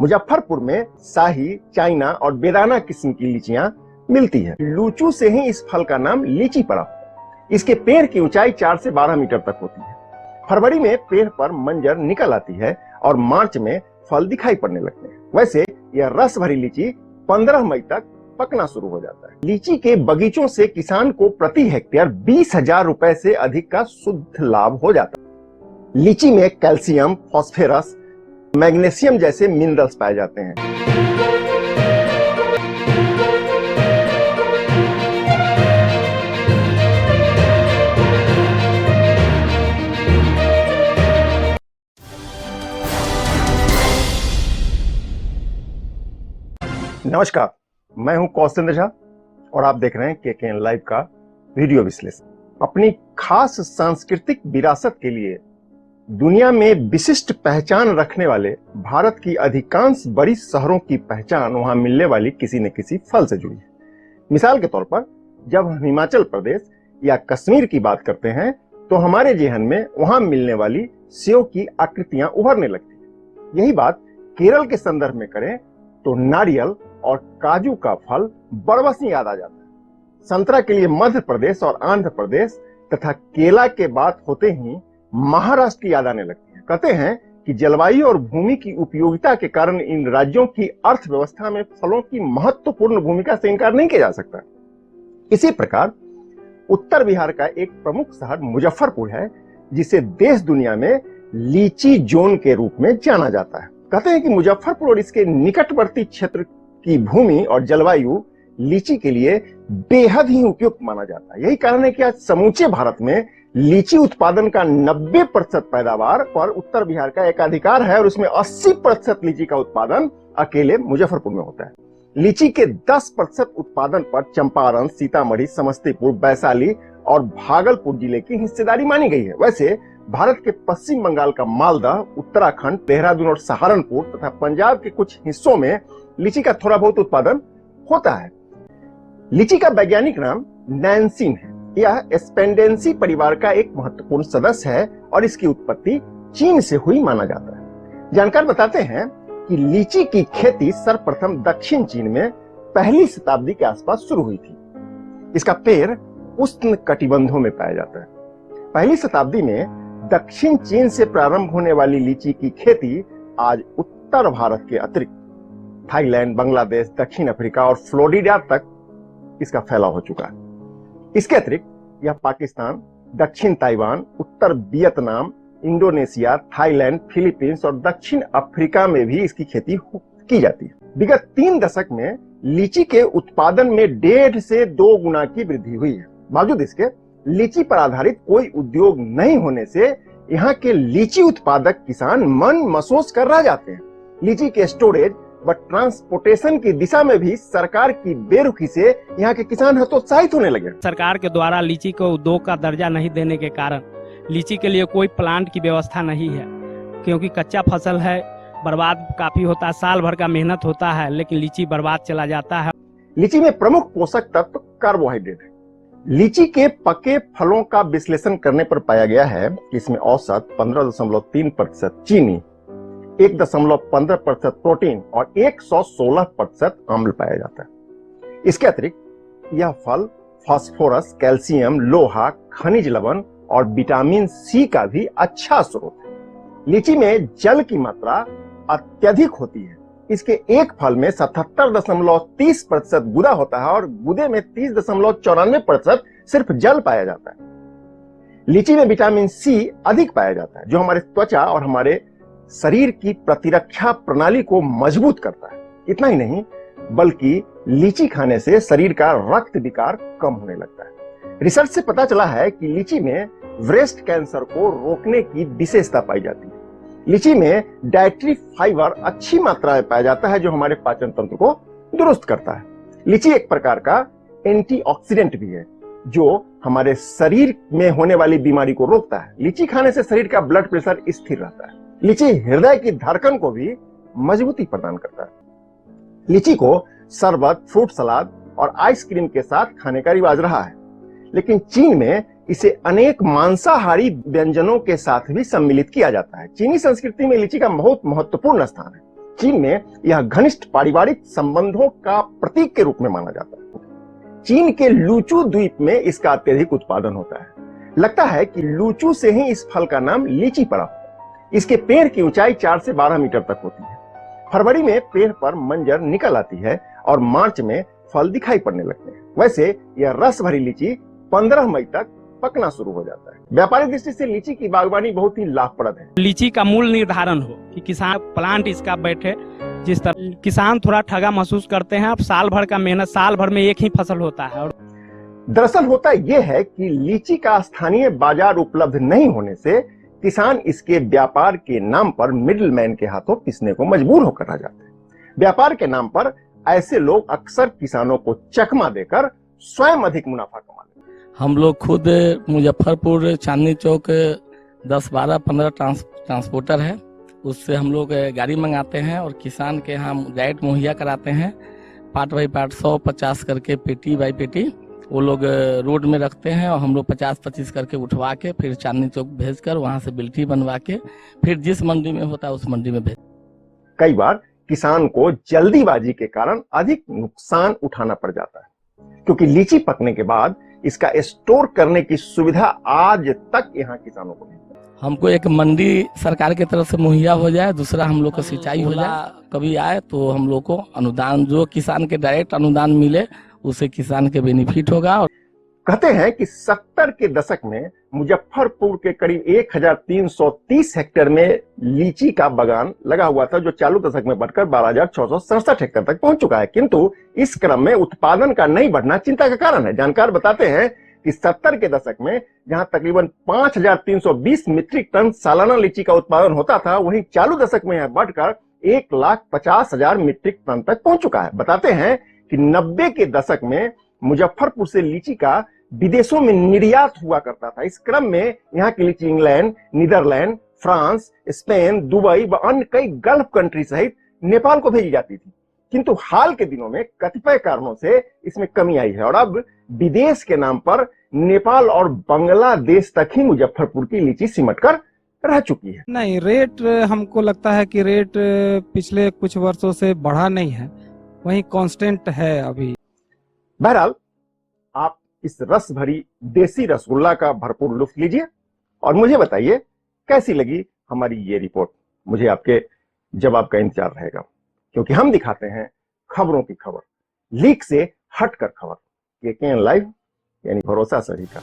मुजफ्फरपुर में शाही, चाइना और बेदाना किस्म की लीचियां मिलती है। लूचू से ही इस फल का नाम लीची पड़ा। इसके पेड़ की ऊंचाई 4 से 12 मीटर तक होती है। फरवरी में पेड़ पर मंजर निकल आती है और मार्च में फल दिखाई पड़ने लगते हैं। वैसे यह रस भरी लीची 15 मई तक पकना शुरू हो जाता है। लीची के बगीचों से किसान को प्रति हेक्टेयर 20,000 रुपए से अधिक का शुद्ध लाभ हो जाता है। लीची में कैल्शियम, फास्फोरस, मैग्नीशियम जैसे मिनरल्स पाए जाते हैं। नमस्कार, मैं हूं कौशलेंद्र झा और आप देख रहे हैं केकेएन लाइव का वीडियो विश्लेषण। अपनी खास सांस्कृतिक विरासत के लिए दुनिया में विशिष्ट पहचान रखने वाले भारत की अधिकांश बड़ी शहरों की पहचान वहां मिलने वाली किसी न किसी फल से जुड़ी है। मिसाल के तौर पर जब हम हिमाचल प्रदेश या कश्मीर की बात करते हैं तो हमारे जेहन में वहां मिलने वाली सेव की आकृतियां उभरने लगती है। यही बात केरल के संदर्भ में करें तो नारियल और काजू का फल बरबसी याद आ जाता है। संतरा के लिए मध्य प्रदेश और आंध्र प्रदेश तथा केला के बात होते ही महाराष्ट्र की याद आने लगती है। कहते हैं कि जलवायु और भूमि की उपयोगिता के कारण इन राज्यों की अर्थव्यवस्था में फलों की महत्वपूर्ण भूमिका से इनकार नहीं किया जा सकता। इसी प्रकार उत्तर बिहार का एक प्रमुख शहर मुजफ्फरपुर है, जिसे देश दुनिया में लीची जोन के रूप में जाना जाता है। कहते हैं कि मुजफ्फरपुर और इसके निकटवर्ती क्षेत्र की भूमि और जलवायु लीची के लिए बेहद ही उपयुक्त माना जाता है। यही कारण है कि आज समूचे भारत में लीची उत्पादन का 90% पैदावार पर उत्तर बिहार का एकाधिकार है और उसमें 80% लीची का उत्पादन अकेले मुजफ्फरपुर में होता है। लीची के 10% उत्पादन पर चंपारण, सीतामढ़ी, समस्तीपुर, वैशाली और भागलपुर जिले की हिस्सेदारी मानी गई है। वैसे भारत के पश्चिम बंगाल का मालदा, उत्तराखंड, देहरादून और सहारनपुर तथा पंजाब के कुछ हिस्सों में लीची का थोड़ा बहुत उत्पादन होता है। लीची का वैज्ञानिक नाम नैन्सीन है। यह स्पेंडेंसी परिवार का एक महत्वपूर्ण सदस्य है और इसकी उत्पत्ति चीन से हुई माना जाता है। जानकार बताते हैं कि लीची की खेती सर्वप्रथम दक्षिण चीन में पहली शताब्दी के आसपास शुरू हुई थी। इसका पेड़ उष्ण कटिबंधों में पाया जाता है। पहली शताब्दी में दक्षिण चीन से प्रारंभ होने वाली लीची की खेती आज उत्तर भारत के अतिरिक्त थाईलैंड, बांग्लादेश, दक्षिण अफ्रीका और फ्लोरिडा तक इसका फैलाव हो चुका है। इसके अतिरिक्त यह पाकिस्तान, दक्षिण ताइवान, उत्तर वियतनाम, इंडोनेशिया, थाईलैंड, फिलीपींस और दक्षिण अफ्रीका में भी इसकी खेती की जाती है। विगत 3 दशक में लीची के उत्पादन में 1.5 से 2 गुना की वृद्धि हुई है। बावजूद इसके लीची पर आधारित कोई उद्योग नहीं होने से यहाँ के लीची उत्पादक किसान मन मसोस कर रह जाते हैं। लीची के स्टोरेज व ट्रांसपोर्टेशन की दिशा में भी सरकार की बेरुखी से यहाँ के किसान हतोत्साहित होने लगे। सरकार के द्वारा लीची को उद्योग का दर्जा नहीं देने के कारण लीची के लिए कोई प्लांट की व्यवस्था नहीं है, क्योंकि कच्चा फसल है, बर्बाद काफी होता है, साल भर का मेहनत होता है लेकिन लीची बर्बाद चला जाता है। लीची में प्रमुख पोषक तत्व कार्बोहाइड्रेट है। लीची के पके फलों का विश्लेषण करने पर पाया गया है कि इसमें औसत 15.3% चीनी, 1.15% प्रोटीन और 116% अम्ल पाया जाता है। इसके अतिरिक्त यह फल फास्फोरस, कैल्शियम, लोहा, खनिज लवण और विटामिन सी का भी अच्छा स्रोत है। लीची में जल की मात्रा अत्यधिक होती है। इसके एक फल में 77.30% गुदा होता है और गुदे में 30.94% सिर्फ जल पाया जाता है। लीची में विटामिन सी अधिक पाया जाता है, जो हमारे त्वचा और हमारे शरीर की प्रतिरक्षा प्रणाली को मजबूत करता है। इतना ही नहीं बल्कि लीची खाने से शरीर का रक्त विकार कम होने लगता है। रिसर्च से पता चला है कि लीची में ब्रेस्ट कैंसर को रोकने की विशेषता पाई जाती है। लीची में डाइटरी फाइबर अच्छी मात्रा में पाया जाता है, जो हमारे पाचन तंत्र को दुरुस्त करता है। लीची एक प्रकार का एंटीऑक्सीडेंट भी है, जो हमारे शरीर में होने वाली बीमारी को रोकता है। लीची खाने से शरीर का ब्लड प्रेशर स्थिर रहता है। लीची हृदय की धड़कन को भी मजबूती प्रदान करता है। लीची को शरबत, फ्रूट सलाद और आइसक्रीम के साथ खाने का रिवाज रहा है, लेकिन चीन में इसे अनेक मांसाहारी व्यंजनों के साथ भी सम्मिलित किया जाता है। चीनी संस्कृति में लीची का बहुत महत्वपूर्ण स्थान है। चीन में यह घनिष्ठ पारिवारिक संबंधों का प्रतीक के रूप में माना जाता है। चीन के लूचू द्वीप में इसका अत्यधिक उत्पादन होता है। लगता है कि लूचू से ही इस फल का नाम लीची पड़ा। इसके पेड़ की ऊंचाई 4 से 12 मीटर तक होती है। फरवरी में पेड़ पर मंजर निकल आती है और मार्च में फल दिखाई पड़ने लगते हैं। वैसे यह रस भरी लीची 15 मई तक पकना शुरू हो जाता है। व्यापारिक दृष्टि से लीची की बागवानी बहुत ही लाभप्रद है। लीची का मूल निर्धारण हो कि किसान प्लांट इसका बैठे, जिस तरह किसान थोड़ा ठगा महसूस करते हैं। अब साल भर का मेहनत, साल भर में एक ही फसल होता है। और दरअसल होता यह है कि लीची का स्थानीय बाजार उपलब्ध नहीं होने से किसान इसके व्यापार के नाम पर मिडिलमैन के हाथों पीसने को मजबूर होकर रह जाते हैं। व्यापार के नाम पर ऐसे लोग अक्सर किसानों को चकमा देकर स्वयं अधिक मुनाफा कमा लेते हैं। हम लोग खुद मुजफ्फरपुर चांदनी चौक 10, 12, 15 ट्रांसपोर्टर है, उससे हम लोग गाड़ी मंगाते हैं और किसान के यहाँ डायरेक्ट मुहैया कराते हैं। पार्ट बाई पार्ट 150 करके पेटी बाई पेटी वो लोग रोड में रखते हैं और हम लोग 50-25 करके उठवा के फिर चांदनी चौक भेजकर वहां से बिल्टी बनवा के फिर जिस मंडी में होता है उस मंडी में भेज। कई बार किसान को जल्दीबाजी के कारण अधिक नुकसान उठाना पड़ जाता है, क्योंकि लीची पकने के बाद इसका स्टोर करने की सुविधा आज तक यहाँ किसानों को नहीं। हमको एक मंडी सरकार की तरफ से मुहैया हो जाए, दूसरा हम लोग को सिंचाई हो जाए, कभी आए तो हम लोग को अनुदान, जो किसान के डायरेक्ट अनुदान मिले उसे किसान के बेनिफिट होगा। और कहते हैं कि 70 के दशक में मुजफ्फरपुर के करीब 1330 हेक्टेयर में लीची का बागान लगा हुआ था, जो चालू दशक में बढ़कर 12,667 हेक्टेयर तक पहुंच चुका है। किंतु इस क्रम में उत्पादन का नहीं बढ़ना चिंता का कारण है। जानकार बताते हैं कि 70 के दशक में जहां तकरीबन 5,320 मीट्रिक टन सालाना लीची का उत्पादन होता था, वहीं चालू दशक में यह बढ़कर 1,50,000 मीट्रिक टन तक पहुंच चुका है। बताते हैं कि 90 के दशक में मुजफ्फरपुर से लीची का विदेशों में निर्यात हुआ करता था। इस क्रम में यहाँ की लीची England, Netherlands, France, Spain, Dubai व अन्य कई गल्फ कंट्री सहित नेपाल को भेजी जाती थी। किंतु हाल के दिनों में कतिपय कारणों से इसमें कमी आई है और अब विदेश के नाम पर नेपाल और बांग्लादेश तक ही मुजफ्फरपुर की लीची सिमट कर रह चुकी है। नहीं, रेट हमको लगता है कि रेट पिछले कुछ वर्षों से बढ़ा नहीं है, वही कांस्टेंट है अभी। बहरहाल आप इस रस भरी देसी रसगुल्ला का भरपूर लुत्फ लीजिए और मुझे बताइए कैसी लगी हमारी ये रिपोर्ट। मुझे आपके जवाब का इंतजार रहेगा, क्योंकि हम दिखाते हैं खबरों की खबर, लीक से हटकर खबर। KKN लाइव यानी भरोसा सभी का।